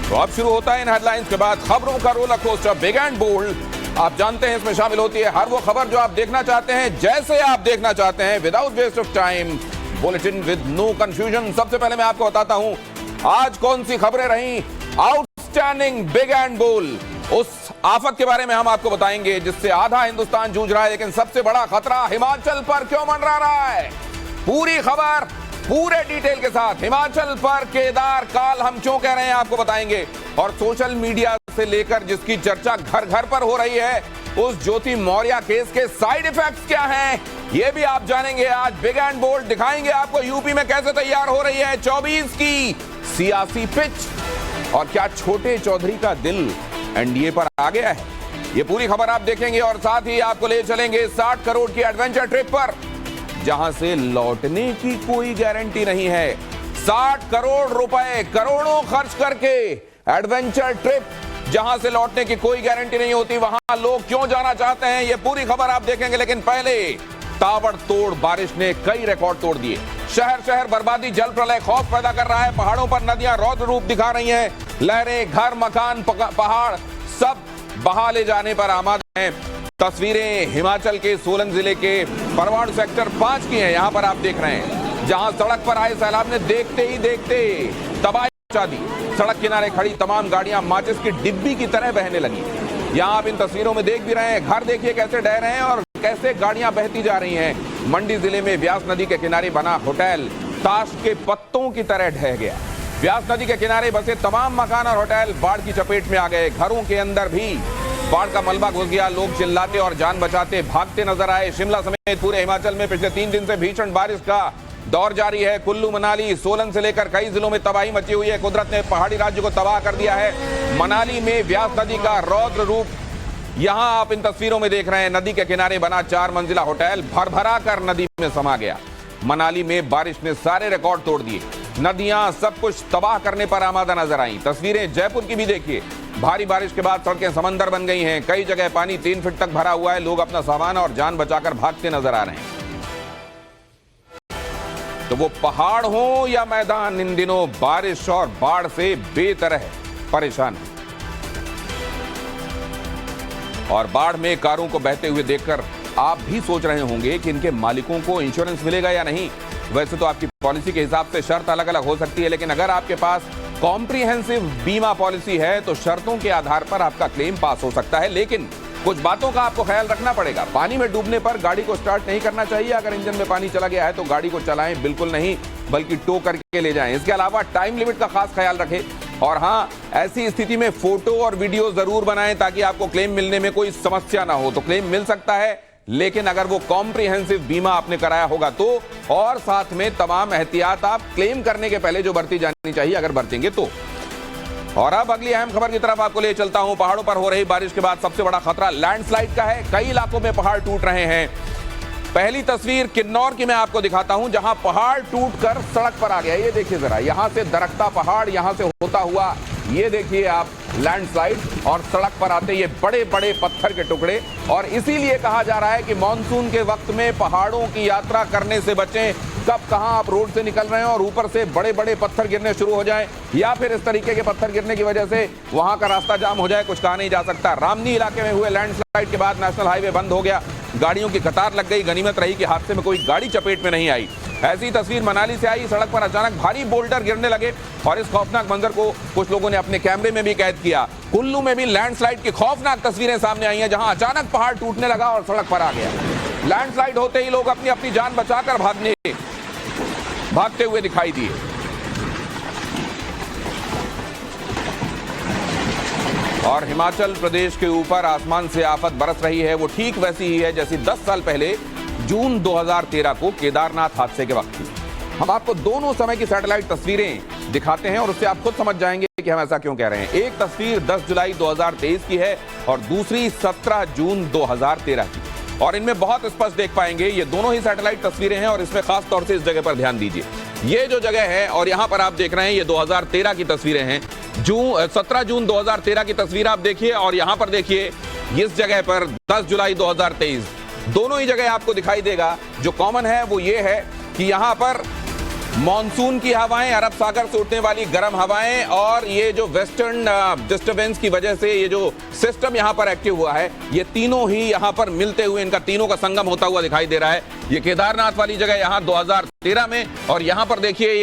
तो अब शुरू होता है इन हेडलाइंस के बाद खबरों का roller coaster big and bold. आप जानते हैं इसमें शामिल होती है हर वो खबर जो आप देखना चाहते हैं, जैसे आप देखना चाहते हैं, without waste of time, bulletin with no confusion. सबसे पहले मैं आपको बताता हूं आज कौन सी खबरें रही आउटस्टैंडिंग बिग एंड बोल्ड। उस आफत के बारे में हम आपको बताएंगे जिससे आधा हिंदुस्तान जूझ रहा है, लेकिन सबसे बड़ा खतरा हिमाचल पर क्यों मंडरा रहा है। पूरी खबर पूरे डिटेल के साथ हिमाचल पर केदार काल हम क्यों कह रहे हैं आपको बताएंगे। और सोशल मीडिया से लेकर जिसकी चर्चा घर घर पर हो रही है, उस ज्योति मौर्य केस के साइड इफेक्ट्स क्या हैं, ये भी आप जानेंगे। आज बिग एंड बोल्ड दिखाएंगे आपको यूपी में कैसे तैयार हो रही है 24 की सियासी पिच, और क्या छोटे चौधरी का दिल एनडीए पर आ गया है। ये पूरी खबर आप देखेंगे और साथ ही आपको ले चलेंगे 60 करोड़ की एडवेंचर ट्रिप पर, जहां से लौटने की कोई गारंटी नहीं है। 60 करोड़ रुपए करोड़ों खर्च करके एडवेंचर ट्रिप, जहां से लौटने की कोई गारंटी नहीं होती, वहां लोग क्यों जाना चाहते हैं, ये पूरी खबर आप देखेंगे। लेकिन पहले ताबड़तोड़ बारिश ने कई रिकॉर्ड तोड़ दिए। शहर शहर बर्बादी, जल प्रलय खौफ पैदा कर रहा है। पहाड़ों पर नदियां रौद्र रूप दिखा रही हैं। लहरें, घर, मकान, पहाड़ सब बहा ले जाने पर आमादा हैं। तस्वीरें हिमाचल के सोलन जिले के परवाणु सेक्टर 5 की हैं। यहां पर आप देख रहे हैं जहां सड़क पर आए सैलाब ने देखते ही देखते तबाही मचा दी। सड़क किनारे खड़ी तमाम गाड़ियां माचिस की डिब्बी की तरह बहने लगी। यहां आप इन तस्वीरों में देख भी रहे हैं। घर देखिए कैसे ढह रहे हैं और कैसे गाड़ियां बहती जा रही हैं। मंडी जिले में व्यास नदी के किनारे बना होटल ताश के पत्तों की तरह ढह गया। व्यास नदी के किनारे बसे तमाम मकान और होटल बाढ़ की चपेट में आ गए। घरों के अंदर भी बाढ़ का मलबा घुस गया। लोग चिल्लाते और जान बचाते भागते नजर आए। शिमला समेत पूरे हिमाचल में पिछले 3 दिन से भीषण बारिश का दौर जारी है। कुल्लू, मनाली, सोलन से लेकर कई जिलों में तबाही मची हुई है। कुदरत ने पहाड़ी राज्य को तबाह कर दिया है। मनाली में व्यास नदी का रौद्र रूप यहां आप इन तस्वीरों में देख रहे हैं। नदी के किनारे बना 4 मंजिला होटल भरभरा कर नदी में समा गया। मनाली में बारिश ने सारे रिकॉर्ड तोड़ दिए। नदियां सब कुछ तबाह करने पर आमादा नजर आई। तस्वीरें जयपुर की भी देखिए। भारी बारिश के बाद सड़कें समंदर बन गई हैं। कई जगह पानी 3 फीट तक भरा हुआ है। लोग अपना सामान और जान बचाकर भागते नजर आ रहे हैं। तो वो पहाड़ हो या मैदान, इन दिनों बारिश और बाढ़ से बेतरह परेशान है। और बाढ़ में कारों को बहते हुए देखकर आप भी सोच रहे होंगे कि इनके मालिकों को इंश्योरेंस मिलेगा या नहीं। वैसे तो आपकी पॉलिसी के हिसाब से शर्त अलग अलग हो सकती है, लेकिन अगर आपके पास कॉम्प्रिहेंसिव बीमा पॉलिसी है तो शर्तों के आधार पर आपका क्लेम पास हो सकता है। लेकिन कुछ बातों का आपको ख्याल रखना पड़ेगा। पानी में डूबने पर गाड़ी को स्टार्ट नहीं करना चाहिए। अगर इंजन में पानी चला गया है तो गाड़ी को चलाएं बिल्कुल नहीं, बल्कि टो करके ले जाएं। इसके अलावा टाइम लिमिट का खास ख्याल रखें। और हाँ, ऐसी स्थिति में फोटो और वीडियो जरूर बनाएं ताकि आपको क्लेम मिलने में कोई समस्या ना हो। तो क्लेम मिल सकता है, लेकिन अगर वो कॉम्प्रिहेंसिव बीमा आपने कराया होगा तो, और साथ में तमाम एहतियात आप क्लेम करने के पहले जो बरती जानी चाहिए अगर बरतेंगे तो। और अब अगली अहम खबर की तरफ आपको ले चलता हूं। पहाड़ों पर हो रही बारिश के बाद सबसे बड़ा खतरा लैंडस्लाइड का है। कई इलाकों में पहाड़ टूट रहे हैं। पहली तस्वीर किन्नौर की मैं आपको दिखाता हूं, जहां पहाड़ टूटकर सड़क पर आ गया। ये देखिए जरा, यहां से दरकता पहाड़, यहां से होता हुआ ये देखिए आप लैंडस्लाइड, और सड़क पर आते ये बड़े बड़े पत्थर के टुकड़े। और इसीलिए कहा जा रहा है कि मानसून के वक्त में पहाड़ों की यात्रा करने से बचें। कब कहां आप रोड से निकल रहे हैं और ऊपर से बड़े बड़े पत्थर गिरने शुरू हो जाएं, या फिर इस तरीके के पत्थर गिरने की वजह से वहां का रास्ता जाम हो जाए, कुछ कहा नहीं जा सकता। रामनी इलाके में हुए लैंडस्लाइड के बाद नेशनल हाईवे बंद हो गया। गाड़ियों की कतार लग गई। गनीमत रही कि हादसे में कोई गाड़ी चपेट में नहीं आई। ऐसी तस्वीर मनाली से आई। सड़क पर अचानक भारी बोल्डर गिरने लगे और इस खौफनाक मंजर को कुछ लोगों ने अपने कैमरे में भी कैद किया। कुल्लू में भी लैंडस्लाइड की खौफनाक तस्वीरें सामने आई हैं, जहां अचानक पहाड़ टूटने लगा और सड़क पर आ गया। लैंडस्लाइड होते ही लोग अपनी अपनी जान बचाकर भागते हुए दिखाई दिए। और हिमाचल प्रदेश के ऊपर आसमान से आफत बरस रही है। वो ठीक वैसी ही है जैसी 10 साल पहले जून 2013 को केदारनाथ हादसे के वक्त थी। हम आपको दोनों समय की सैटेलाइट तस्वीरें दिखाते हैं और उससे आप खुद समझ जाएंगे कि हम ऐसा क्यों कह रहे हैं। एक तस्वीर 10 जुलाई 2023 की है और दूसरी 17 जून 2013 की, और इनमें बहुत स्पष्ट देख पाएंगे ये दोनों ही सैटेलाइट तस्वीरें हैं। और इसमें खास तौर से इस जगह पर ध्यान दीजिए। ये जो जगह है और यहां पर आप देख रहे हैं ये 2013 की तस्वीरें हैं। 17 जून 2013 की तस्वीर आप देखिए और यहां पर देखिए इस जगह पर 10 जुलाई 2023, दोनों ही जगह आपको दिखाई देगा। जो कॉमन है वो ये है कि यहां पर मॉनसून की हवाएं, अरब सागर से उठने वाली गर्म हवाएं और ये जो वेस्टर्न डिस्टर्बेंस की वजह से ये जो सिस्टम यहां पर एक्टिव हुआ है, ये तीनों ही यहां पर मिलते हुए, इनका तीनों का संगम होता हुआ दिखाई दे रहा है। ये केदारनाथ वाली जगह यहां 2013 में, और यहां पर देखिए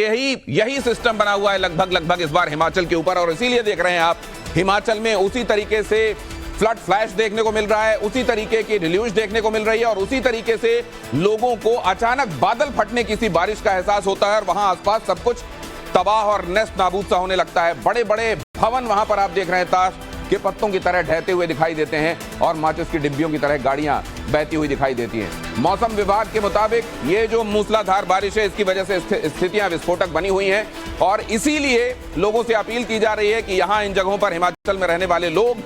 यही सिस्टम बना हुआ है लगभग इस बार हिमाचल के ऊपर, और इसीलिए देख रहे हैं आप हिमाचल में उसी तरीके से फ्लड फ्लैश देखने को मिल रहा है, उसी तरीके की डिल्यूज देखने को मिल रही है, और उसी तरीके से लोगों को अचानक बादल फटने की सी बारिश का एहसास होता है और वहां आसपास सब कुछ तबाह और नेस्त नाबूद सा होने लगता है। बड़े बड़े भवन वहां पर आप देख रहे हैं ताश के पत्तों की तरह ढहते हुए दिखाई देते हैं और माचिस की डिब्बियों की तरह गाड़ियां बहती हुई दिखाई देती हैं। मौसम विभाग के मुताबिक ये जो मूसलाधार बारिश है, इसकी वजह से स्थितियां विस्फोटक बनी हुई हैं, और इसीलिए लोगों से अपील की जा रही है कि यहां इन जगहों पर हिमाचल में रहने वाले लोग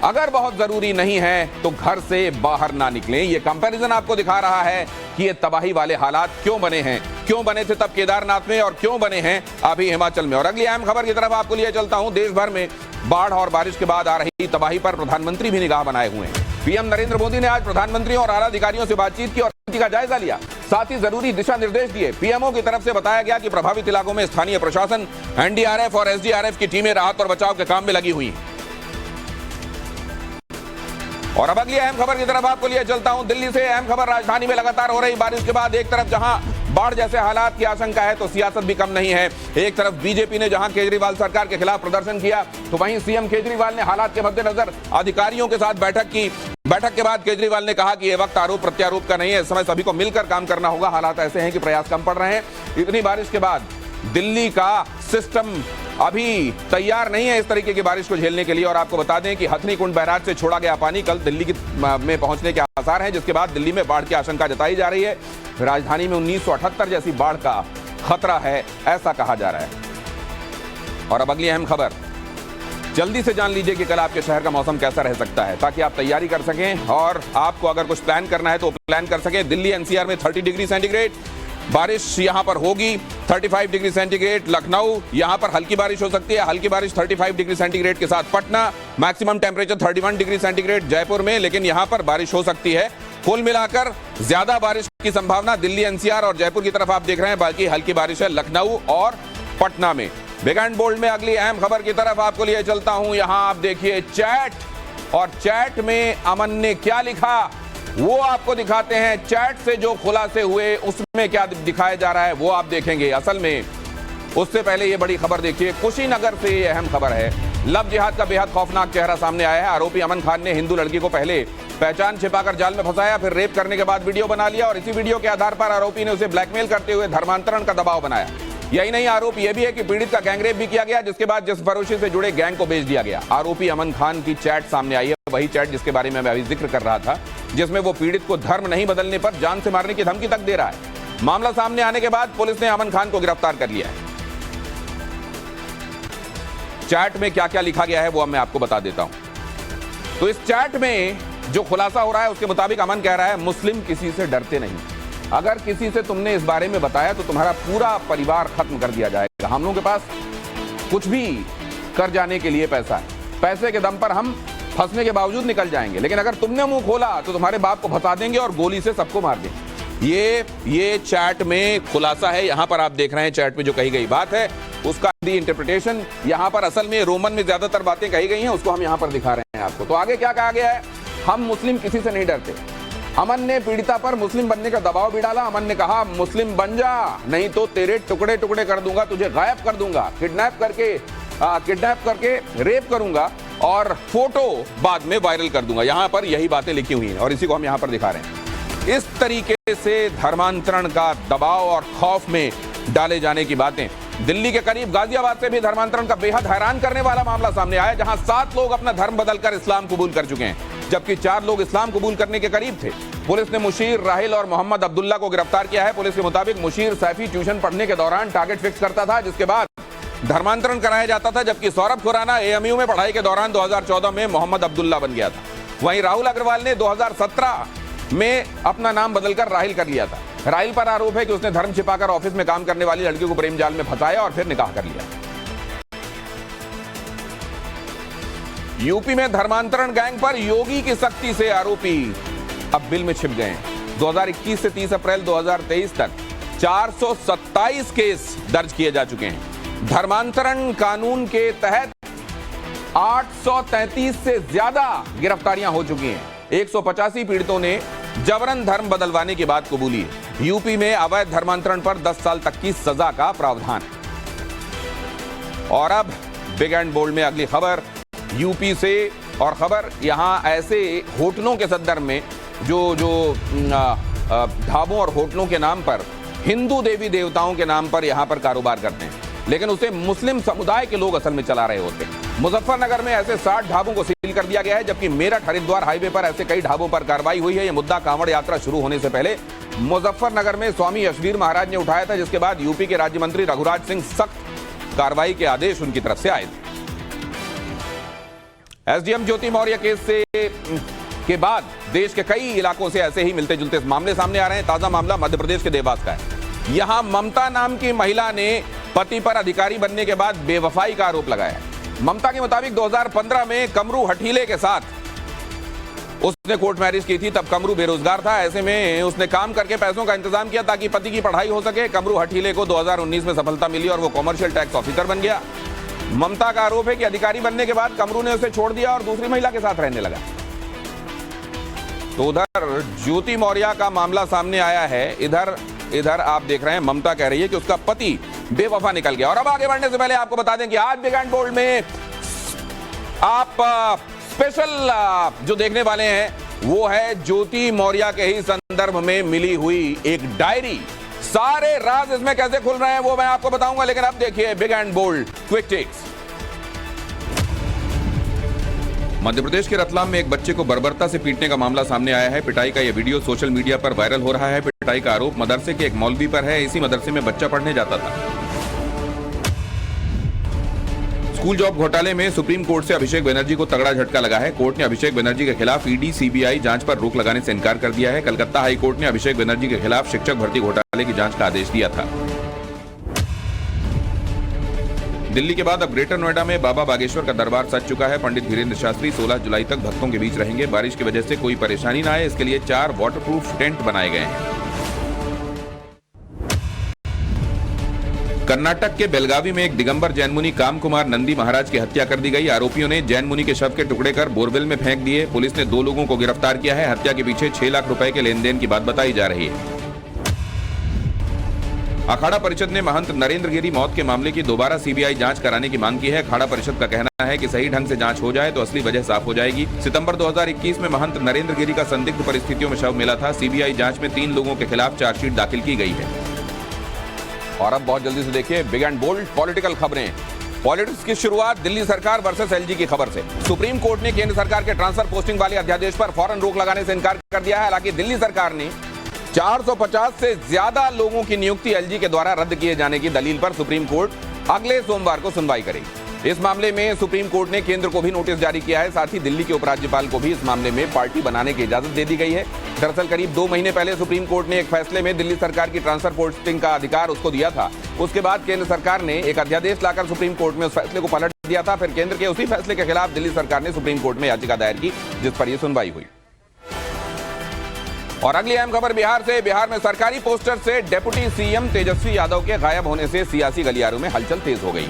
अगर बहुत जरूरी नहीं है तो घर से बाहर ना निकलें। ये कंपैरिजन आपको दिखा रहा है कि ये तबाही वाले हालात क्यों बने हैं, क्यों बने थे तब केदारनाथ में और क्यों बने हैं अभी हिमाचल में। और अगली अहम खबर की तरफ आपको लिए चलता हूं। देश भर में बाढ़ और बारिश के बाद आ रही तबाही पर प्रधानमंत्री भी निगाह बनाए हुए हैं। पीएम नरेंद्र मोदी ने आज प्रधानमंत्रियों और आला अधिकारियों से बातचीत की और स्थिति का जायजा लिया, साथ ही जरूरी दिशा निर्देश दिए। पीएमओ की तरफ से बताया गया कि प्रभावित इलाकों में स्थानीय प्रशासन, एनडीआरएफ और एसडीआरएफ की टीमें राहत और बचाव के काम में लगी हुई हैं। और अब अगली अहम खबर की तरफ आपको लिए चलता हूं। दिल्ली से अहम खबर, राजधानी में लगातार हो रही बारिश के बाद एक तरफ जहां बाढ़ जैसे हालात की आशंका है तो सियासत भी कम नहीं है। एक तरफ बीजेपी ने जहां केजरीवाल सरकार के खिलाफ प्रदर्शन किया तो वहीं सीएम केजरीवाल ने हालात के मद्देनजर अधिकारियों के साथ बैठक की। बैठक के बाद केजरीवाल ने कहा कि यह वक्त आरोप प्रत्यारोप का नहीं है, इस समय सभी को मिलकर काम करना होगा। हालात ऐसे हैं कि प्रयास कम पड़ रहे हैं। इतनी बारिश के बाद दिल्ली का सिस्टम अभी तैयार नहीं है इस तरीके की बारिश को झेलने के लिए। और आपको बता दें कि हथनी कुंड बैराज से छोड़ा गया पानी कल दिल्ली में पहुंचने के आसार हैं, जिसके बाद दिल्ली में बाढ़ की आशंका जताई जा रही है। राजधानी में 1978 जैसी बाढ़ का खतरा है, ऐसा कहा जा रहा है। और अब अगली अहम खबर, जल्दी से जान लीजिए कि कल आपके शहर का मौसम कैसा रह सकता है, ताकि आप तैयारी कर सकें और आपको अगर कुछ प्लान करना है तो प्लान कर सकें। दिल्ली एनसीआर में 30 डिग्री सेंटीग्रेड बारिश यहां पर होगी, 35 डिग्री सेंटीग्रेड। लखनऊ यहां पर हल्की बारिश हो सकती है, हल्की बारिश 35 डिग्री सेंटीग्रेड के साथ। Patna maximum temperature 31 degree centigrade. Jaipur में लेकिन यहां पर बारिश हो सकती है। कुल मिलाकर ज्यादा बारिश की संभावना दिल्ली एनसीआर और जयपुर की तरफ आप देख रहे हैं, बाकी हल्की बारिश है लखनऊ और पटना में। बिग एंड बोल्ड में अगली अहम खबर की तरफ आपको लिए चलता हूं। यहां आप देखिए चैट, और चैट में अमन ने क्या लिखा वो आपको दिखाते हैं। चैट से जो खुलासे हुए उसमें क्या दिखाया जा रहा है वो आप देखेंगे। असल में उससे पहले ये बड़ी खबर देखिए, कुशीनगर से ये अहम खबर है। लव जिहाद का बेहद खौफनाक चेहरा सामने आया है। आरोपी अमन खान ने हिंदू लड़की को पहले पहचान छिपाकर जाल में फंसाया, फिर रेप करने के बाद वीडियो बना लिया और इसी वीडियो के आधार पर आरोपी ने उसे ब्लैकमेल करते हुए धर्मांतरण का दबाव बनाया। यही नहीं, आरोप यह भी है कि पीड़ित का गैंगरेप भी किया गया, जिसके बाद जिस फरोशी से जुड़े गैंग को भेज दिया गया। आरोपी अमन खान की चैट सामने आई है, वही चैट जिसके बारे में मैं अभी जिक्र कर रहा था, जिसमें वो पीड़ित को धर्म नहीं बदलने पर जान से मारने की धमकी तक दे रहा है। मामला सामने आने के बाद पुलिस ने अमन खान को गिरफ्तार कर लिया है। चैट में क्या क्या लिखा गया है वो मैं आपको बता देता हूं। तो इस चैट में जो खुलासा हो रहा है उसके मुताबिक अमन कह रहा है, मुस्लिम किसी से डरते नहीं, अगर किसी से तुमने इस बारे में बताया तो तुम्हारा पूरा परिवार खत्म कर दिया जाएगा। हम लोगों के पास कुछ भी कर जाने के लिए पैसा है, पैसे के दम पर हम फंसने के बावजूद निकल जाएंगे, लेकिन अगर तुमने मुंह खोला तो तुम्हारे बाप को फंसा देंगे और गोली से सबको मार देंगे। ये चैट में खुलासा है। यहां पर आप देख रहे हैं चैट में जो कही गई बात है उसका इंटरप्रिटेशन। यहां पर असल में रोमन में ज्यादातर बातें कही गई हैं, उसको हम यहां पर दिखा रहे हैं आपको। तो आगे क्या कहा गया है, हम मुस्लिम किसी से नहीं डरते। अमन ने पीड़िता पर मुस्लिम बनने का दबाव भी डाला। अमन ने कहा, मुस्लिम बन जा, नहीं तो तेरे टुकड़े टुकड़े कर दूंगा, तुझे गायब कर दूंगा, किडनैप करके रेप करूंगा और फोटो बाद में वायरल कर दूंगा। यहां पर यही बातें लिखी हुई हैं और इसी को हम यहां पर दिखा रहे हैं। इस तरीके से धर्मांतरण का दबाव और खौफ में डाले जाने की बातें। दिल्ली के करीब गाजियाबाद से भी धर्मांतरण का बेहद हैरान करने वाला मामला सामने आया, जहां 7 लोग अपना धर्म बदलकर इस्लाम कबूल कर चुके हैं, जबकि 4 लोग इस्लाम कबूल करने के करीब थे। पुलिस ने मुशीर, राहिल और मोहम्मद अब्दुल्ला को गिरफ्तार किया है। पुलिस के मुताबिक मुशीर सैफी ट्यूशन पढ़ने के दौरान टारगेट फिक्स करता था, जिसके बाद धर्मांतरण कराया जाता था, जबकि सौरभ खुराना एएमयू में पढ़ाई के दौरान 2014 में मोहम्मद अब्दुल्ला बन गया था। वहीं राहुल अग्रवाल ने 2017 में अपना नाम बदलकर राहिल कर लिया था। राहिल पर आरोप है कि उसने धर्म छिपाकर ऑफिस में काम करने वाली लड़की को प्रेम जाल में फंसाया और फिर निकाह कर लिया। यूपी में धर्मांतरण गैंग पर योगी की सख्ती से आरोपी अब बिल में छिप गए हैं। 2021 से 30 अप्रैल 2023 तक 427 केस दर्ज किए जा चुके हैं। धर्मांतरण कानून के तहत 833 से ज्यादा गिरफ्तारियां हो चुकी हैं। 185 पीड़ितों ने जबरन धर्म बदलवाने की बात कबूली है। यूपी में अवैध धर्मांतरण पर 10 साल तक की सजा का प्रावधान है। और अब बिग एंड बोल्ड में अगली खबर यूपी से, और खबर यहां ऐसे होटलों के संदर्भ में जो ढाबों और होटलों के नाम पर हिंदू देवी देवताओं के नाम पर यहां पर कारोबार करते हैं, लेकिन उसे मुस्लिम समुदाय के लोग असल में चला रहे होते हैं। मुजफ्फरनगर में ऐसे 60 ढाबों को सील कर दिया गया है, जबकि मेरठ हरिद्वार हाईवे पर ऐसे कई ढाबों पर कार्रवाई हुई है। यह मुद्दा कांवड़ यात्रा शुरू होने से पहले मुजफ्फरनगर में स्वामी यशवीर महाराज ने उठाया था, जिसके बाद यूपी के राज्य मंत्री रघुराज सिंह सख्त कार्रवाई के आदेश उनकी तरफ से आए थे। एसडीएम ज्योति मौर्य केस के बाद देश के कई इलाकों से ऐसे ही मिलते जुलते मामले सामने आ रहे हैं। ताजा मामला मध्य प्रदेश के देवास का है। यहां ममता नाम की महिला ने पति पर अधिकारी बनने के बाद बेवफाई का आरोप लगाया है। ममता के मुताबिक 2015 में कमरू हठीले के साथ उसने कोर्ट मैरिज की थी। तब कमरू बेरोजगार था, ऐसे में उसने काम करके पैसों का इंतजाम किया ताकि पति की पढ़ाई हो सके। कमरू हठीले को 2019 में सफलता मिली और वो कॉमर्शियल टैक्स ऑफिसर बन गया। ममता का आरोप है कि अधिकारी बनने के बाद कमरू ने उसे छोड़ दिया और दूसरी महिला के साथ रहने लगा। तो उधर ज्योति मौर्य का मामला सामने आया है, इधर आप देख रहे हैं ममता कह रही है कि उसका पति बेवफा निकल गया। और अब आगे बढ़ने से पहले आपको बता दें कि आज बिग एंड बोल्ड में आप स्पेशल जो देखने वाले हैं वो है ज्योति मौर्य के ही संदर्भ में मिली हुई एक डायरी। सारे राज इसमें कैसे खुल रहे हैं वो मैं आपको बताऊंगा, लेकिन अब देखिए big and bold quick takes. Madhya Pradesh के रतलाम में एक बच्चे को बर्बरता से पीटने का मामला सामने आया है। पिटाई का यह वीडियो सोशल मीडिया पर वायरल हो रहा है। पिटाई का आरोप मदरसे के एक मौलवी पर है। इसी मदरसे में बच्चा पढ़ने जाता था। स्कूल जॉब घोटाले में सुप्रीम कोर्ट से अभिषेक बनर्जी को तगड़ा झटका लगा है। कोर्ट ने अभिषेक बनर्जी के खिलाफ ईडी सीबीआई जांच पर रोक लगाने से इनकार कर दिया है। कलकत्ता हाई कोर्ट ने अभिषेक बनर्जी के खिलाफ शिक्षक भर्ती घोटाले की जांच का आदेश दिया था। दिल्ली के बाद अब ग्रेटर नोएडा में बाबा बागेश्वर का दरबार सज चुका है। पंडित धीरेन्द्र शास्त्री 16 जुलाई तक भक्तों के बीच रहेंगे। बारिश की वजह से कोई परेशानी न आए, इसके लिए 4 वाटरप्रूफ टेंट बनाए गए हैं। कर्नाटक के बेलगावी में एक दिगंबर जैन मुनि काम कुमार नंदी महाराज की हत्या कर दी गई। आरोपियों ने जैन मुनि के शव के टुकड़े कर बोरवेल में फेंक दिए। पुलिस ने 2 लोगों को गिरफ्तार किया है। हत्या के पीछे 6 लाख रुपए के लेन देन की बात बताई जा रही है। अखाड़ा परिषद ने महंत नरेंद्र गिरी मौत के मामले की दोबारा सीबीआई जांच कराने की मांग की है। अखाड़ा परिषद का कहना है कि सही ढंग से जांच हो जाए तो असली वजह साफ हो जाएगी। सितंबर 2021 में महंत नरेंद्र गिरी का संदिग्ध परिस्थितियों में शव मिला था। सीबीआई जांच में 3 लोगों के खिलाफ चार्जशीट दाखिल की गई है। और अब बहुत जल्दी से देखिए बिग एंड बोल्ड पॉलिटिकल खबरें। पॉलिटिक्स की शुरुआत दिल्ली सरकार वर्सेस एलजी की खबर से। सुप्रीम कोर्ट ने केंद्र सरकार के ट्रांसफर पोस्टिंग वाले अध्यादेश पर फौरन रोक लगाने से इनकार कर दिया है। हालांकि दिल्ली सरकार ने 450 से ज्यादा लोगों की नियुक्ति एलजी के द्वारा रद्द किए जाने की दलील पर सुप्रीम कोर्ट अगले सोमवार को सुनवाई करेगी। इस मामले में सुप्रीम कोर्ट ने केंद्र को भी नोटिस जारी किया है। साथ ही दिल्ली के उपराज्यपाल को भी इस मामले में पार्टी बनाने की इजाजत दे दी गई है। दरअसल करीब 2 महीने पहले सुप्रीम कोर्ट ने एक फैसले में दिल्ली सरकार की ट्रांसफर पोस्टिंग का अधिकार उसको दिया था। उसके बाद केंद्र सरकार ने एक अध्यादेश लाकर सुप्रीम कोर्ट में उस फैसले को पलट दिया था। फिर केंद्र के उसी फैसले के खिलाफ दिल्ली सरकार ने सुप्रीम कोर्ट में याचिका दायर की, जिस पर यह सुनवाई हुई। और अगली अहम खबर बिहार से। बिहार में सरकारी पोस्टर से डिप्टी सीएम तेजस्वी यादव के गायब होने से सियासी गलियारों में हलचल तेज हो गई।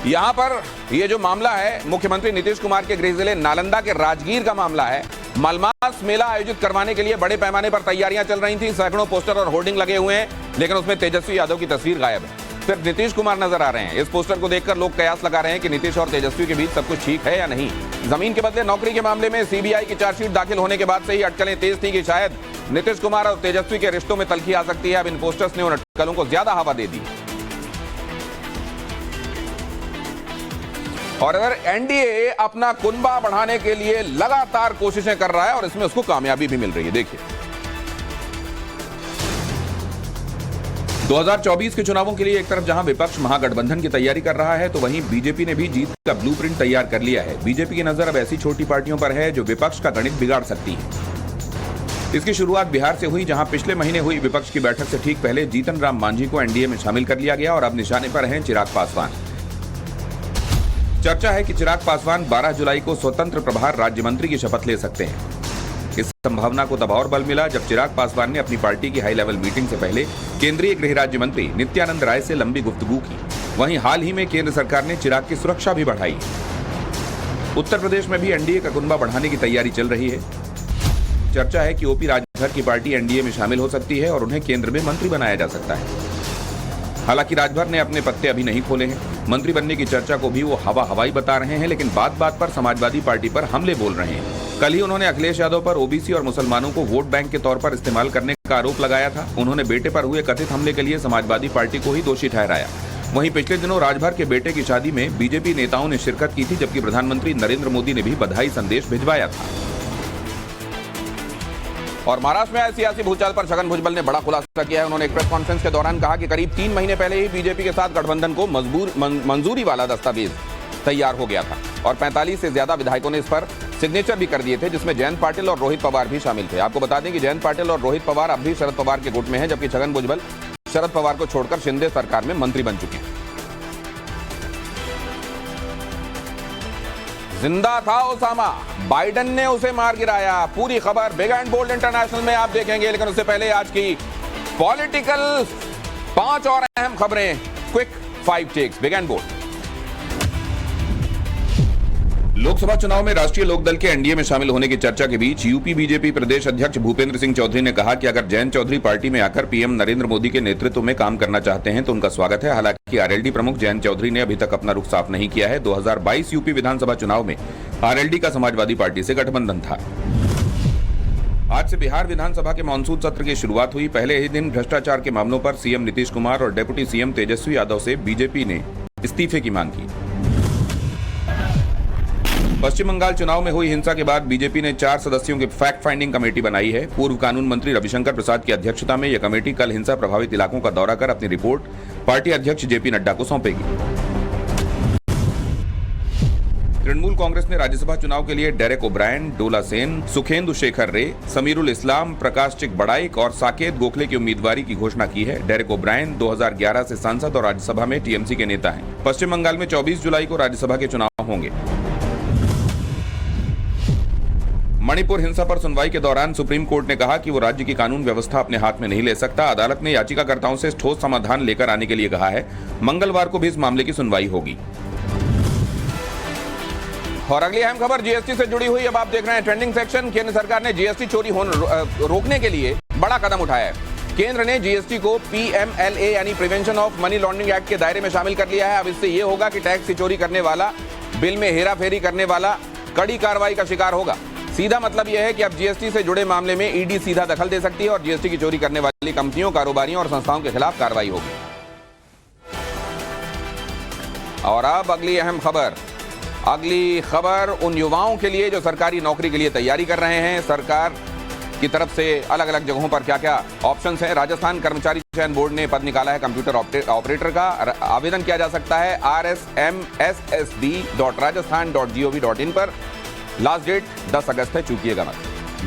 यहां पर यह जो मामला है मुख्यमंत्री नीतीश कुमार के गृह जिले नालंदा के राजगीर का मामला है। मलमास मेला आयोजित करवाने के लिए बड़े पैमाने पर तैयारियां चल रही थी। सैकड़ों पोस्टर और होर्डिंग लगे हुए हैं, लेकिन उसमें तेजस्वी यादव की तस्वीर गायब है। सिर्फ नीतीश कुमार नजर आ रहे हैं। इस पोस्टर को देखकर लोग कयास लगा रहे हैं कि नीतीश और तेजस्वी के बीच सब कुछ ठीक है या नहीं। जमीन के बदले नौकरी के मामले में सीबीआई की चार्जशीट दाखिल होने के बाद से ही अटकलें तेज थी कि शायद नीतीश कुमार और तेजस्वी के रिश्तों में तल्खी आ सकती है। अब इन पोस्टर्स ने उन अटकलों को ज्यादा हवा दे दी। और अगर एनडीए अपना कुनबा बढ़ाने के लिए लगातार कोशिशें कर रहा है और इसमें उसको कामयाबी भी मिल रही है। देखिए 2024 के चुनावों के लिए एक तरफ जहां विपक्ष महागठबंधन की तैयारी कर रहा है, तो वहीं बीजेपी ने भी जीत का ब्लूप्रिंट तैयार कर लिया है। बीजेपी की नजर अब ऐसी छोटी पार्टियों पर है जो विपक्ष का गणित बिगाड़ सकती है। इसकी शुरुआत बिहार से हुई, जहां पिछले महीने हुई विपक्ष की बैठक से ठीक पहले जीतन राम मांझी को एनडीए में शामिल कर लिया गया और अब निशाने पर हैं चिराग पासवान। चर्चा है कि चिराग पासवान 12 जुलाई को स्वतंत्र प्रभार राज्य मंत्री की शपथ ले सकते हैं। इस संभावना को तब और बल मिला जब चिराग पासवान ने अपनी पार्टी की हाई लेवल मीटिंग से पहले केंद्रीय गृह राज्य मंत्री नित्यानंद राय से लंबी गुफ्तगू की। वहीं हाल ही में केंद्र सरकार ने चिराग की सुरक्षा भी बढ़ाई। उत्तर प्रदेश में भी एनडीए का कुनबा बढ़ाने की तैयारी चल रही है। चर्चा है कि ओपी राजभर की पार्टी एनडीए में शामिल हो सकती है और उन्हें केंद्र में मंत्री बनाया जा सकता है। हालांकि राजभर ने अपने पत्ते अभी नहीं खोले हैं। मंत्री बनने की चर्चा को भी वो हवाई बता रहे हैं, लेकिन बात बात पर समाजवादी पार्टी पर हमले बोल रहे हैं। कल ही उन्होंने अखिलेश यादव पर ओबीसी और मुसलमानों को वोट बैंक के तौर पर इस्तेमाल करने का आरोप लगाया था। उन्होंने बेटे पर हुए कथित हमले के लिए समाजवादी पार्टी को ही दोषी ठहराया। वहीं पिछले दिनों राजभर के बेटे की शादी में बीजेपी नेताओं ने शिरकत की थी, जबकि प्रधानमंत्री नरेंद्र मोदी ने भी बधाई संदेश भिजवाया था। और महाराष्ट्र में आए सियासी भूचाल पर छगन भुजबल ने बड़ा खुलासा किया है। उन्होंने एक प्रेस कॉन्फ्रेंस के दौरान कहा कि करीब 3 महीने पहले ही बीजेपी के साथ गठबंधन को मंजूरी वाला दस्तावेज तैयार हो गया था और 45 से ज्यादा विधायकों ने इस पर सिग्नेचर भी कर दिए थे, जिसमें जयंत पाटिल और रोहित पवार भी शामिल थे। आपको बता दें कि जयंत पाटिल और रोहित पवार अब भी शरद पवार के गुट में हैं, जबकि छगन भुजबल शरद पवार को छोड़कर शिंदे सरकार में मंत्री बन चुके हैं। जिंदा था ओसामा, बाइडेन ने उसे मार गिराया। पूरी खबर बिग एंड बोल्ड इंटरनेशनल में आप देखेंगे, लेकिन उससे पहले आज की पॉलिटिकल 5 और अहम खबरें, quick 5 takes, big and bold. Lok Sabha चुनाव में राष्ट्रीय लोकदल के एनडीए में शामिल होने की चर्चा के बीच यूपी बीजेपी प्रदेश अध्यक्ष भूपेंद्र सिंह चौधरी ने कहा कि अगर जयंत चौधरी पार्टी में आकर पीएम नरेंद्र मोदी के नेतृत्व में काम करना चाहते हैं तो उनका स्वागत है। हालांकि आरएलडी प्रमुख जयंत चौधरी ने अभी तक अपना रुख साफ नहीं किया है। 2022 यूपी विधानसभा चुनाव में आरएलडी का समाजवादी पार्टी से गठबंधन था। आज से बिहार विधानसभा के मानसून सत्र की शुरुआत हुई। पहले ही दिन भ्रष्टाचार के मामलों पर सीएम नीतीश कुमार और डिप्टी सीएम तेजस्वी यादव से बीजेपी ने इस्तीफे की मांग की। पश्चिम बंगाल चुनाव में हुई हिंसा के बाद बीजेपी ने 4 सदस्यों की फैक्ट फाइंडिंग कमेटी बनाई है। पूर्व कानून मंत्री रविशंकर प्रसाद की अध्यक्षता में यह कमेटी कल हिंसा प्रभावित इलाकों का दौरा कर अपनी रिपोर्ट पार्टी अध्यक्ष जेपी नड्डा को सौंपेगी। तृणमूल कांग्रेस ने राज्यसभा चुनाव के लिए डेरेक ओब्रायन, डोला सेन, सुखेंदु शेखर रे, समीरुल इस्लाम, प्रकाश चिक बड़ाइक और साकेत गोखले की उम्मीदवारी की घोषणा की है। डेरेक ओब्रायन 2011 से सांसद और राज्यसभा में टीएमसी के नेता हैं। पश्चिम बंगाल में 24 जुलाई को राज्यसभा के चुनाव होंगे। मणिपुर हिंसा पर सुनवाई के दौरान सुप्रीम कोर्ट ने कहा कि वो राज्य की कानून व्यवस्था अपने हाथ में नहीं ले सकता। अदालत ने याचिकाकर्ताओं से ठोस समाधान लेकर आने के लिए कहा है। मंगलवार को भी इस मामले की सुनवाई होगी। और अगली अहम खबर जीएसटी से जुड़ी हुई। अब आप देख रहे हैं ट्रेंडिंग सेक्शन। केंद्र सरकार ने जीएसटी चोरी रोकने के लिए बड़ा कदम उठाया है। केंद्र ने जीएसटी को पीएमएलए यानी prevention of money laundering act के दायरे में शामिल कर लिया है। अब इससे यह होगा कि टैक्स की चोरी करने वाला, बिल में हेराफेरी करने वाला कड़ी कार्रवाई का शिकार होगा। सीधा मतलब यह है कि अब जीएसटी से जुड़े मामले में ईडी सीधा दखल दे सकती है और जीएसटी की चोरी करने वाली कंपनियों, कारोबारियों और संस्थाओं के खिलाफ कार्रवाई होगी। और अब अगली अहम खबर। अगली खबर उन युवाओं के लिए जो सरकारी नौकरी के लिए तैयारी कर रहे हैं। सरकार की तरफ से अलग अलग जगहों पर क्या क्या ऑप्शंस हैं। राजस्थान कर्मचारी चयन बोर्ड ने पद निकाला है कंप्यूटर ऑपरेटर का। आवेदन किया जा सकता है rsmssd.rajasthan.gov.in पर। लास्ट डेट 10 अगस्त है, चूकिएगा मत।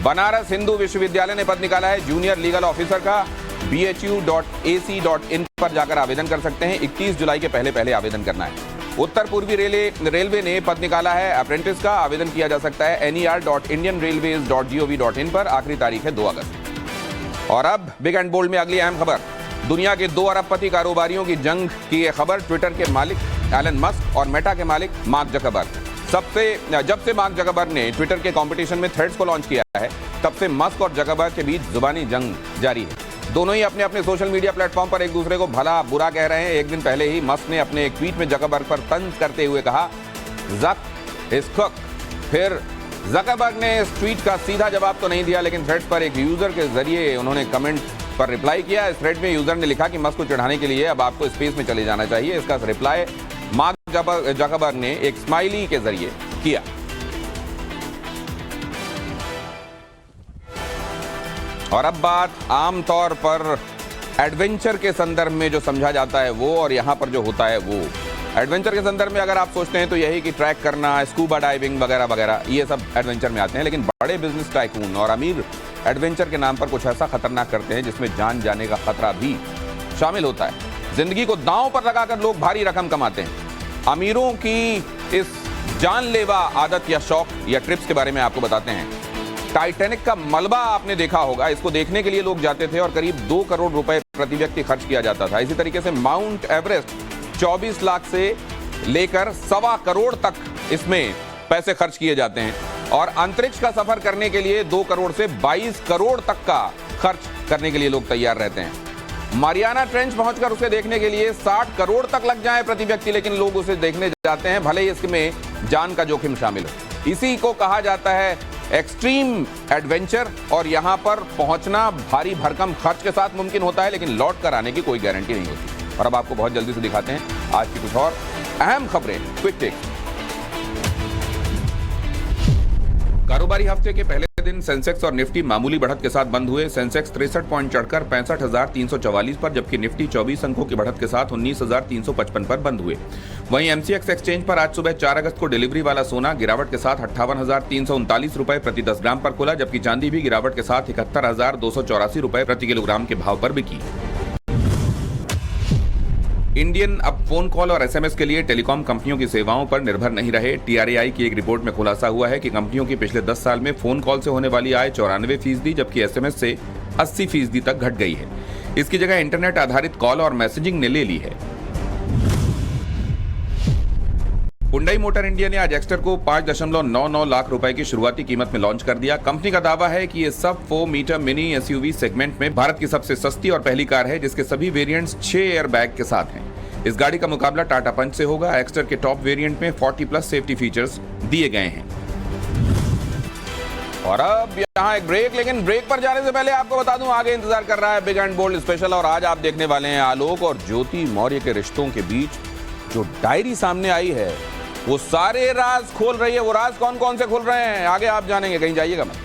बनारस हिंदू विश्वविद्यालय ने पद निकाला है जूनियर लीगल ऑफिसर का। bhu.ac.in पर जाकर आवेदन कर सकते हैं। 31 जुलाई के पहले आवेदन करना है। उत्तर पूर्वी रेलवे ने पद निकाला है अप्रेंटिस का। आवेदन किया जा सकता है ner.indianrailways.gov.in पर। आखिरी तारीख है 2 अगस्त। और अब बिग एंड बोल्ड में अगली अहम खबर। दुनिया के 2 अरबपति कारोबारियों की जंग की यह खबर। ट्विटर के मालिक एलन मस्क और मेटा के मालिक मार्क जकरबर्ग। जब से मार्क जकरबर्ग ने ट्विटर के कंपटीशन में थ्रेड्स को लॉन्च किया है, तब से मस्क और जकरबर्ग के बीच जुबानी जंग जारी है। दोनों ही अपने अपने सोशल मीडिया प्लेटफॉर्म पर एक दूसरे को भला बुरा कह रहे हैं। एक दिन पहले ही मस्क ने अपने एक ट्वीट में जकरबर्ग पर तंज करते हुए कहा, "जक इज कुक"। फिर जकरबर्ग ने इस ट्वीट का सीधा जवाब तो नहीं दिया, लेकिन थ्रेड्स पर एक यूजर के जरिए उन्होंने कमेंट पर रिप्लाई किया। इस थ्रेड में यूजर ने लिखा कि मस्क को चिढ़ाने के लिए अब आपको स्पेस में चले जाना चाहिए। इसका रिप्लाई मार्क जकरबर्ग ने एक स्माइली के जरिए किया। और अब बात आमतौर पर एडवेंचर के संदर्भ में जो समझा जाता है वो, और यहां पर जो होता है वो। एडवेंचर के संदर्भ में अगर आप सोचते हैं तो यही कि ट्रैक करना, स्कूबा डाइविंग वगैरह वगैरह, ये सब एडवेंचर में आते हैं। लेकिन बड़े बिजनेस टाइकून और अमीर एडवेंचर के नाम पर कुछ ऐसा खतरनाक करते हैं जिसमें जान जाने का खतरा भी शामिल होता है। जिंदगी को दांव पर लगाकर लोग भारी रकम कमाते हैं। अमीरों की इस जानलेवा आदत या शौक या ट्रिप्स के बारे में आपको बताते हैं। टाइटैनिक का मलबा आपने देखा होगा, इसको देखने के लिए लोग जाते थे और करीब 2 करोड़ रुपए प्रति व्यक्ति खर्च किया जाता था। इसी तरीके से माउंट एवरेस्ट 24 लाख से लेकर 1.25 करोड़ तक इसमें पैसे खर्च किए जाते हैं और अंतरिक्ष का सफर करने के लिए 2 करोड़ से 22 करोड़ तक का खर्च करने के लिए लोग तैयार रहते हैं। मारियाना ट्रेंच पहुंचकर उसे देखने के लिए 60 करोड़ तक लग जाए प्रति व्यक्ति, लेकिन लोग उसे देखने जाते हैं भले ही इसमें जान का जोखिम शामिल हो। इसी को कहा जाता है एक्सट्रीम एडवेंचर और यहां पर पहुंचना भारी भरकम खर्च के साथ मुमकिन होता है, लेकिन लौट कर आने की कोई गारंटी नहीं होती। और अब आपको बहुत जल्दी से दिखाते हैं आज की कुछ और अहम खबरें, क्विक टेक। कारोबारी हफ्ते के पहले दिन सेंसेक्स और निफ्टी मामूली बढ़त के साथ बंद हुए। सेंसेक्स 63 पॉइंट चढ़कर 65,344 पर, जबकि निफ्टी 24 अंकों की बढ़त के साथ 19,355 पर बंद हुए। वहीं एमसीएक्स एक्सचेंज पर आज सुबह 4 अगस्त को डिलीवरी वाला सोना गिरावट के साथ 58,339 रुपए प्रति 10 ग्राम पर खुला, जबकि चांदी भी गिरावट के साथ 71,284 रुपए प्रति किलोग्राम के भाव पर बिकी। इंडियन अब फोन कॉल और एसएमएस के लिए टेलीकॉम कंपनियों की सेवाओं पर निर्भर नहीं रहे। टीआरएआई की एक रिपोर्ट में खुलासा हुआ है कि कंपनियों की पिछले 10 साल में फोन कॉल से होने वाली आय 94%, जबकि एसएमएस से 80% तक घट गई है। इसकी जगह इंटरनेट आधारित कॉल और मैसेजिंग ने ले ली है। हुंडई मोटर इंडिया ने आज एक्स्टर को 5.99 लाख रुपए की शुरुआती कीमत में लॉन्च कर दिया। कंपनी का दावा है कि ये सब 4 मीटर मिनी एसयूवी सेगमेंट में भारत की सबसे सस्ती और पहली कार है, जिसके सभी वेरिएंट्स 6 एयर बैग के साथ हैं। इस गाड़ी का मुकाबला टाटा पंच से होगा। एक्स्टर के टॉप वेरिएंट में 40+ सेफ्टी फीचर्स दिए गए हैं। और अब यहाँ एक ब्रेक, लेकिन ब्रेक पर जाने से पहले आपको बता दूं आगे इंतजार कर रहा है बिग एंड बोल्ड स्पेशल। और आज आप देखने वाले हैं आलोक और ज्योति मौर्य के रिश्तों के बीच जो डायरी सामने आई है वो सारे राज खोल रही है। वो राज कौन कौन से खोल रहे हैं आगे आप जानेंगे, कहीं जाइएगा मत।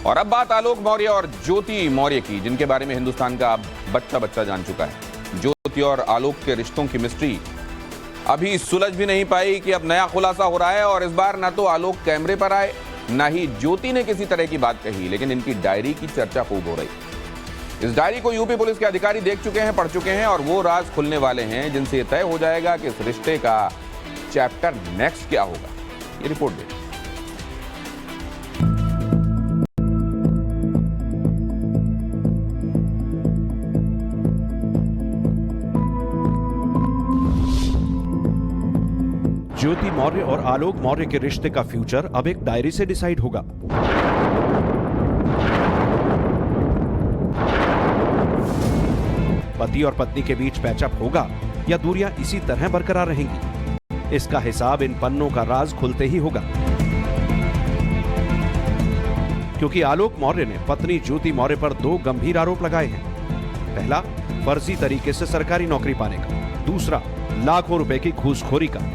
और अब बात आलोक मौर्य और ज्योति मौर्य की, जिनके बारे में हिंदुस्तान का बच्चा बच्चा जान चुका है। ज्योति और आलोक के रिश्तों की मिस्ट्री अभी सुलझ भी नहीं पाई कि अब नया खुलासा हो रहा है। और इस बार ना तो आलोक कैमरे पर आए, ना ही ज्योति ने किसी तरह की बात कही, लेकिन इनकी डायरी की चर्चा खूब हो रही। इस डायरी को यूपी पुलिस के अधिकारी देख चुके हैं, पढ़ चुके हैं और वो राज खुलने वाले हैं जिनसे ये तय हो जाएगा कि इस रिश्ते का चैप्टर नेक्स्ट क्या होगा। ये रिपोर्ट देखिए। ज्योति मौर्य और आलोक मौर्य के रिश्ते का फ्यूचर अब एक डायरी से डिसाइड होगा। पति और पत्नी के बीच पैचअप होगा या दूरियां इसी तरह बरकरार रहेंगी, इसका हिसाब इन पन्नों का राज खुलते ही होगा। क्योंकि आलोक मौर्य ने पत्नी ज्योति मौर्य पर 2 गंभीर आरोप लगाए हैं। पहला, फर्जी तरीके से सरकारी नौकरी पाने का, दूसरा लाखों रुपए की घूसखोरी का।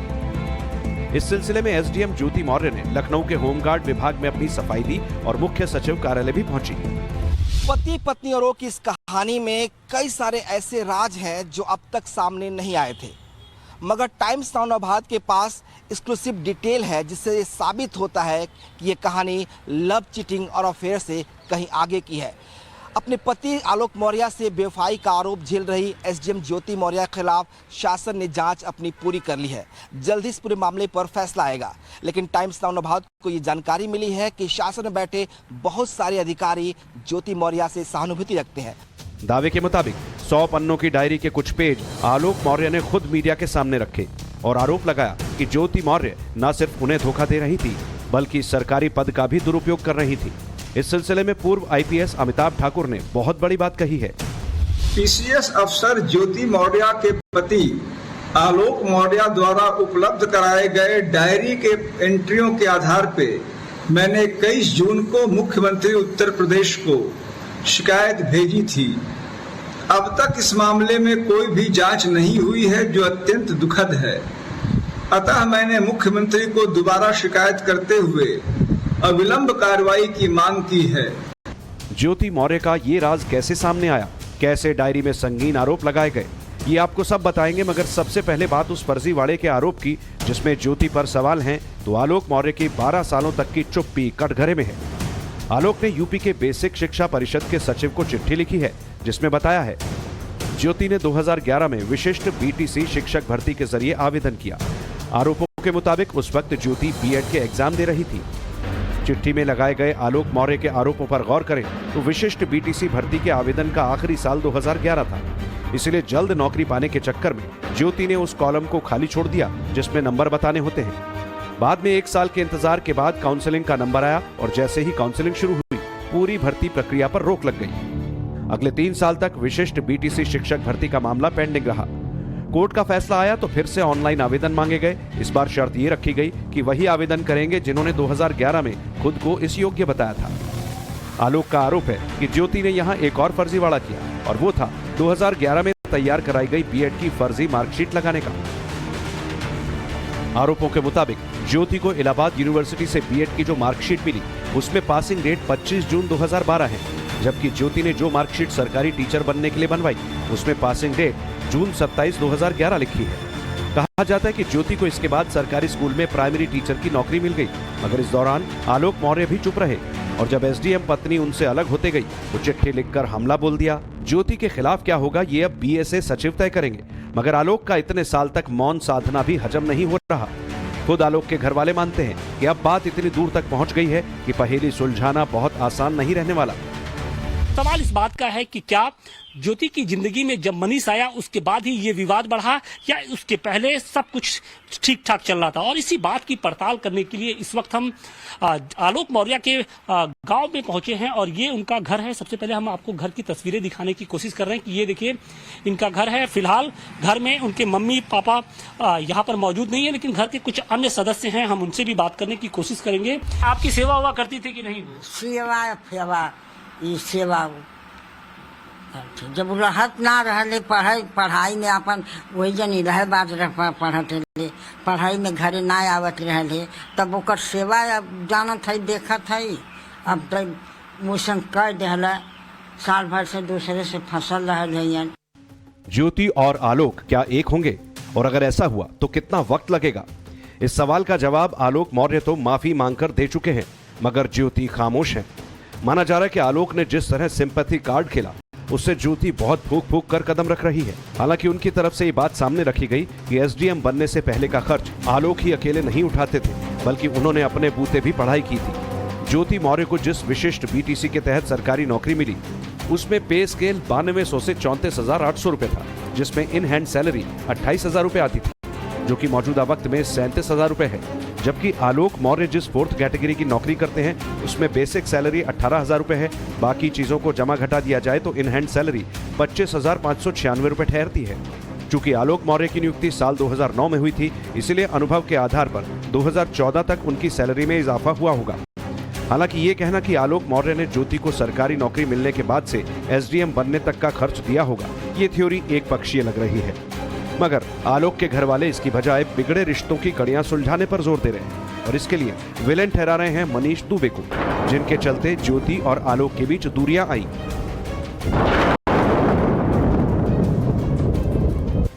इस सिलसिले में एसडीएम ज्योति मौर्य ने लखनऊ के होमगार्ड विभाग में अपनी सफाई दी और मुख्य सचिव कार्यालय भी पहुंची। पति पत्नी और की इस कहानी में कई सारे ऐसे राज हैं जो अब तक सामने नहीं आए थे, मगर टाइम्स नाउ नवभारत के पास एक्सक्लूसिव डिटेल है जिससे ये साबित होता है कि ये कहानी लव चीटिंग और अफेयर से कहीं आगे की है। अपने पति आलोक मौर्य से बेवफाई का आरोप झेल रही एसडीएम ज्योति मौर्य के खिलाफ शासन ने जांच अपनी पूरी कर ली है। जल्द ही इस पूरे मामले पर फैसला आएगा, लेकिन टाइम्स नाउ नवभारत को ये जानकारी मिली है कि शासन में बैठे बहुत सारे अधिकारी ज्योति मौर्य से सहानुभूति रखते हैं। दावे के मुताबिक 100 पन्नों की डायरी के कुछ पेज आलोक मौर्य ने खुद मीडिया के सामने रखे और आरोप लगाया कि ज्योति मौर्य न सिर्फ उन्हें धोखा दे रही थी, बल्कि सरकारी पद का भी दुरुपयोग कर रही थी। इस सिलसिले में पूर्व आईपीएस अमिताभ ठाकुर ने बहुत बड़ी बात कही है। पीसीएस अफसर ज्योति मौर्य के पति आलोक मौर्य द्वारा उपलब्ध कराए गए डायरी के एंट्रियों के आधार पे मैंने 21 जून को मुख्यमंत्री उत्तर प्रदेश को शिकायत भेजी थी। अब तक इस मामले में कोई भी जांच नहीं हुई है, जो अत्यंत दुखद है। अतः मैंने मुख्यमंत्री को दोबारा शिकायत करते हुए अविलंब कार्रवाई की मांग की है। ज्योति मौर्य का ये राज कैसे सामने आया, कैसे डायरी में संगीन आरोप लगाए गए, ये आपको सब बताएंगे। मगर सबसे पहले बात उस फर्जीवाड़े के आरोप की जिसमें ज्योति पर सवाल हैं, तो आलोक मौर्य की 12 सालों तक की चुप्पी कटघरे में है। आलोक ने यूपी के बेसिक शिक्षा परिषद के सचिव को चिट्ठी लिखी है, जिसमें बताया है ज्योति ने 2011 में विशिष्ट बीटीसी शिक्षक भर्ती के जरिए आवेदन किया। आरोपों के मुताबिक उस वक्त ज्योति बीएड के एग्जाम दे रही थी। चिट्ठी में लगाए गए आलोक मौर्य के आरोपों पर गौर करें तो विशिष्ट बीटीसी भर्ती के आवेदन का आखिरी साल 2011 था। इसलिए जल्द नौकरी पाने के चक्कर में ज्योति ने उस कॉलम को खाली छोड़ दिया जिसमें नंबर बताने होते हैं। बाद में 1 साल के इंतजार के बाद काउंसलिंग का नंबर आया और जैसे ही काउंसलिंग शुरू हुई, पूरी भर्ती प्रक्रिया पर रोक लग गई। अगले 3 साल तक विशिष्ट बीटीसी शिक्षक भर्ती का मामला पेंडिंग रहा। कोर्ट का फैसला आया तो फिर से ऑनलाइन आवेदन मांगे गए। इस बार शर्त ये रखी गई कि वही आवेदन करेंगे जिन्होंने 2011 में खुद को इस योग्य बताया था। आलोक का आरोप है कि ज्योति ने यहाँ एक और फर्जीवाड़ा किया और वो था 2011 में तैयार कराई गई बीएड की फर्जी मार्कशीट लगाने का। आरोपों के मुताबिक ज्योति को इलाहाबाद यूनिवर्सिटी से बीएड की जो मार्कशीट मिली उसमें पासिंग डेट 25 जून 2012 है, जबकि ज्योति ने जो मार्कशीट सरकारी टीचर बनने के लिए बनवाई उसमें पासिंग डेट जून 27, 2011 लिखी है। कहा जाता है कि ज्योति को इसके बाद सरकारी स्कूल में प्राइमरी टीचर की नौकरी मिल गई, मगर इस दौरान आलोक मौर्य भी चुप रहे और जब एसडीएम पत्नी उनसे अलग होते गई वो चिट्ठी लिखकर हमला बोल दिया। ज्योति के खिलाफ क्या होगा ये अब बीएसए सचिव तय करेंगे, मगर आलोक का इतने साल तक मौन साधना भी हजम नहीं हो रहा। खुद आलोक के घर वाले मानते हैं कि अब बात इतनी दूर तक पहुंच गई है कि पहेली सुलझाना बहुत आसान नहीं रहने वाला। सवाल इस बात का है कि क्या ज्योति की जिंदगी में जब मनीष आया उसके बाद ही ये विवाद बढ़ा या उसके पहले सब कुछ ठीक ठाक चल रहा था। और इसी बात की पड़ताल करने के लिए इस वक्त हम आलोक मौर्य के गांव में पहुंचे हैं और ये उनका घर है। सबसे पहले हम आपको घर की तस्वीरें दिखाने की कोशिश कर रहे हैं कि ये देखिए इनका घर है। फिलहाल घर में उनके मम्मी पापा यहाँ पर मौजूद नहीं है, लेकिन घर के कुछ अन्य सदस्य हैं, हम उनसे भी बात करने की कोशिश करेंगे। आपकी सेवा हुआ करती थी कि नहीं? सेवा जब रहत ना रहले पढ़ाई में अपन वही जनी रहे बात पढ़त रहे, पढ़ाई में घरे ना आवत रहले, तब ओकर सेवा अब जानत है देखत है। अब तो मोशन कर दिला, साल भर से दूसरे से फसल रहे हैं। ज्योति और आलोक क्या एक होंगे, और अगर ऐसा हुआ तो कितना वक्त लगेगा? इस सवाल का जवाब आलोक मौर्य तो माफी मांगकर दे चुके हैं, मगर ज्योति खामोश है। माना जा रहा है कि आलोक ने जिस तरह सिंपैथी कार्ड खेला उससे ज्योति बहुत फूक फूक कर कदम रख रही है। हालांकि उनकी तरफ से ये बात सामने रखी गई कि एसडीएम बनने से पहले का खर्च आलोक ही अकेले नहीं उठाते थे, बल्कि उन्होंने अपने बूते भी पढ़ाई की थी। ज्योति मौर्य को जिस विशिष्ट बीटीसी के तहत सरकारी नौकरी मिली उसमें पे स्केल 9200 से 34,800 रुपए था, जिसमें इन हैंड सैलरी 28,000 रुपए आती थी, जो कि मौजूदा वक्त में 37,000 रुपए है। जबकि आलोक मौर्य जिस 4th कैटेगरी की नौकरी करते हैं उसमें बेसिक सैलरी 18,000 रुपए है। बाकी चीजों को जमा घटा दिया जाए तो इन हैंड सैलरी 25,596 रुपए ठहरती है। चूंकि आलोक मौर्य की नियुक्ति साल 2009 में हुई थी, इसलिए अनुभव के आधार पर 2014 तक उनकी सैलरी में इजाफा हुआ होगा। हालांकि ये कहना कि आलोक मौर्य ने ज्योति को सरकारी नौकरी मिलने के बाद से एसडीएम बनने तक का खर्च दिया होगा, ये थ्योरी एक पक्षीय लग रही है। मगर आलोक के घर वाले इसकी बजाय बिगड़े रिश्तों की कड़ियां सुलझाने पर जोर दे रहे हैं और इसके लिए विलेन ठहरा रहे हैं मनीष दुबे को, जिनके चलते ज्योति और आलोक के बीच दूरियां आई।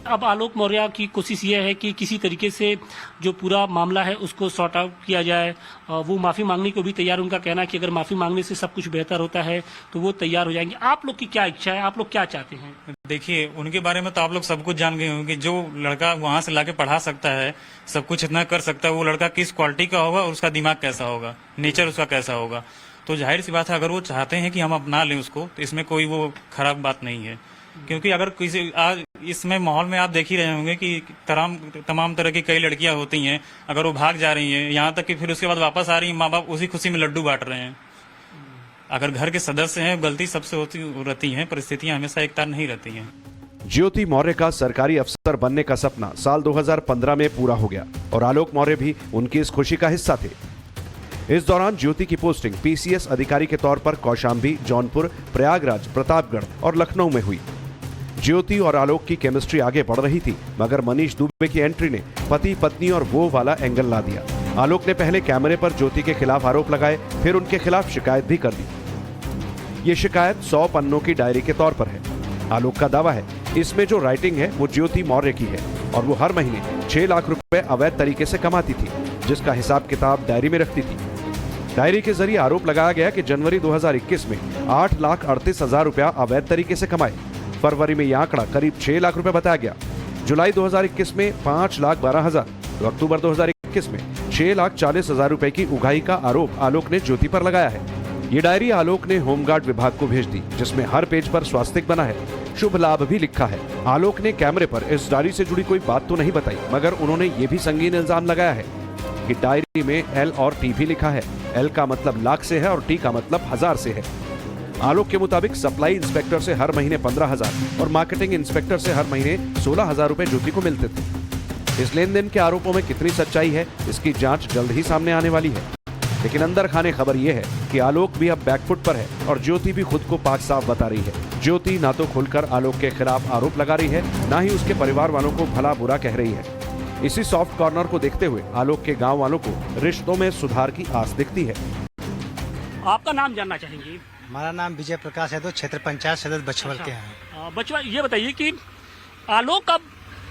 अब आलोक मौर्य की कोशिश ये है कि किसी तरीके से जो पूरा मामला है उसको सॉर्ट आउट किया जाए। वो माफ़ी मांगने को भी तैयार, उनका कहना है कि अगर माफ़ी मांगने से सब कुछ बेहतर होता है तो वो तैयार हो जाएंगे। आप लोग की क्या इच्छा है, आप लोग क्या चाहते हैं? देखिए, उनके बारे में तो आप लोग सब कुछ जान गए होंगे। जो लड़का वहां से लाके पढ़ा सकता है, सब कुछ इतना कर सकता है, वो लड़का किस क्वालिटी का होगा और उसका दिमाग कैसा होगा, नेचर उसका कैसा होगा। तो जाहिर सी बात है, अगर वो चाहते हैं कि हम अपना लें उसको, तो इसमें कोई वो खराब बात नहीं है। क्योंकि अगर किसी आज इसमें माहौल में आप देख ही रहे होंगे कि तमाम तरह की कई लड़कियां होती हैं, अगर वो भाग जा रही हैं, यहाँ तक कि फिर उसके बाद वापस आ रही हैं, माँ बाप उसी खुशी में लड्डू बांट रहे हैं। अगर घर के सदस्य हैं, गलती सबसे होती रहती है, परिस्थितियां हमेशा एक तार नहीं रहती हैं। ज्योति मौर्य का सरकारी अफसर बनने का सपना साल 2015 में पूरा हो गया और आलोक मौर्य भी उनकी इस खुशी का हिस्सा थे। इस दौरान ज्योति की पोस्टिंग पीसीएस अधिकारी के तौर पर कौशाम्बी, जौनपुर, प्रयागराज, प्रतापगढ़ और लखनऊ में हुई। ज्योति और आलोक की केमिस्ट्री आगे बढ़ रही थी, मगर मनीष दुबे की एंट्री ने पति पत्नी और वो वाला एंगल ला दिया। आलोक ने पहले कैमरे पर ज्योति के खिलाफ आरोप लगाए, फिर उनके खिलाफ शिकायत भी कर दी। ये शिकायत 100 पन्नों की डायरी के तौर पर है। आलोक का दावा है इसमें जो राइटिंग है वो ज्योति मौर्य की है और वो हर महीने 6 लाख रुपए अवैध तरीके से कमाती थी, जिसका हिसाब किताब डायरी में रखती थी। डायरी के जरिए आरोप लगाया गया कि जनवरी 2021 में 8,38,000 रुपया अवैध तरीके से कमाए। फरवरी में यह आंकड़ा करीब 6 लाख रुपए बताया गया। जुलाई 2021 में 5,12,000 तो अक्टूबर 2021 में 6,40,000 रुपए की उगाही का आरोप आलोक ने ज्योति पर लगाया है। ये डायरी आलोक ने होमगार्ड विभाग को भेज दी, जिसमें हर पेज पर स्वास्तिक बना है, शुभ लाभ भी लिखा है। आलोक ने कैमरे पर इस डायरी से जुड़ी कोई बात तो नहीं बताई, मगर उन्होंने ये भी संगीन इल्जाम लगाया है कि डायरी में एल और टी भी लिखा है। एल का मतलब लाख से है और टी का मतलब 1000 से है। आलोक के मुताबिक सप्लाई इंस्पेक्टर से हर महीने 15,000 और मार्केटिंग इंस्पेक्टर से हर महीने 16,000 रुपए ज्योति को मिलते थे। इस लेन देन के आरोपों में कितनी सच्चाई है, इसकी जांच जल्द ही सामने आने वाली है। लेकिन अंदर खाने खबर यह है कि आलोक भी अब बैकफुट पर है और ज्योति भी खुद को पाक साफ बता रही है। ज्योति ना तो खुलकर आलोक के खिलाफ आरोप लगा रही है, ना ही उसके परिवार वालों को भला बुरा कह रही है। इसी सॉफ्ट कॉर्नर को देखते हुए आलोक के गांव वालों को रिश्तों में सुधार की आस दिखती है। आपका नाम जानना चाहेंगे? हमारा नाम विजय प्रकाश है, तो क्षेत्र पंचायत सदस्य बछवल के हैं। बचवा, ये बताइए कि आलोक अब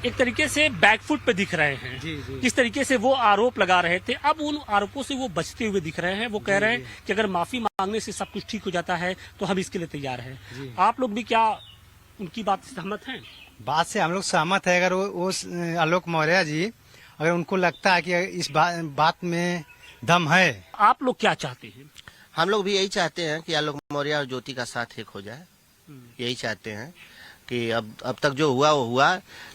एक तरीके से बैकफुट पे दिख रहे हैं। जी, जी। किस तरीके से वो आरोप लगा रहे थे, अब उन आरोपों से वो बचते हुए दिख रहे हैं। वो कह रहे हैं कि अगर माफी मांगने से सब कुछ ठीक हो जाता है तो हम इसके लिए तैयार हैं। आप लोग भी क्या उनकी बात से सहमत हैं? बात से हम लोग सहमत है। अगर वो आलोक मौर्य जी, अगर उनको लगता है कि इस बात में दम है। आप लोग क्या चाहते हैं? हम लोग भी यही चाहते हैं कि आलोक मौर्य और ज्योति का साथ एक हो जाए। यही चाहते हैं कि अब तक जो हुआ वो हुआ,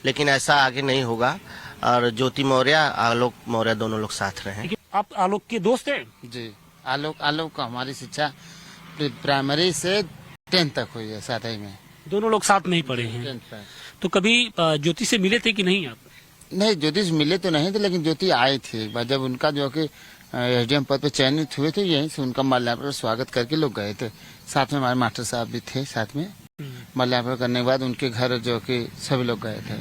लेकिन ऐसा आगे नहीं होगा और ज्योति मौर्य आलोक मौर्य दोनों लोग साथ रहें। आप आलोक के दोस्त हैं? जी, आलोक का हमारी शिक्षा प्राइमरी से 10th तक हुई है साथ ही में। दोनों लोग साथ में ही पढ़े हैं। 10th तक। तो कभी ज्योति से मिले थे कि नहीं आप? नहीं, ज्योति से मिले तो नहीं थे, लेकिन ज्योति आई थी एक बार जब उनका जो कि एसडीएम पद पे चयनित हुए थे। यहीं से उनका माल्यार्पण स्वागत करके लोग गए थे। साथ में हमारे मास्टर साहब भी थे साथ में। माल्यार्पण करने के बाद उनके घर जो कि सभी लोग गए थे।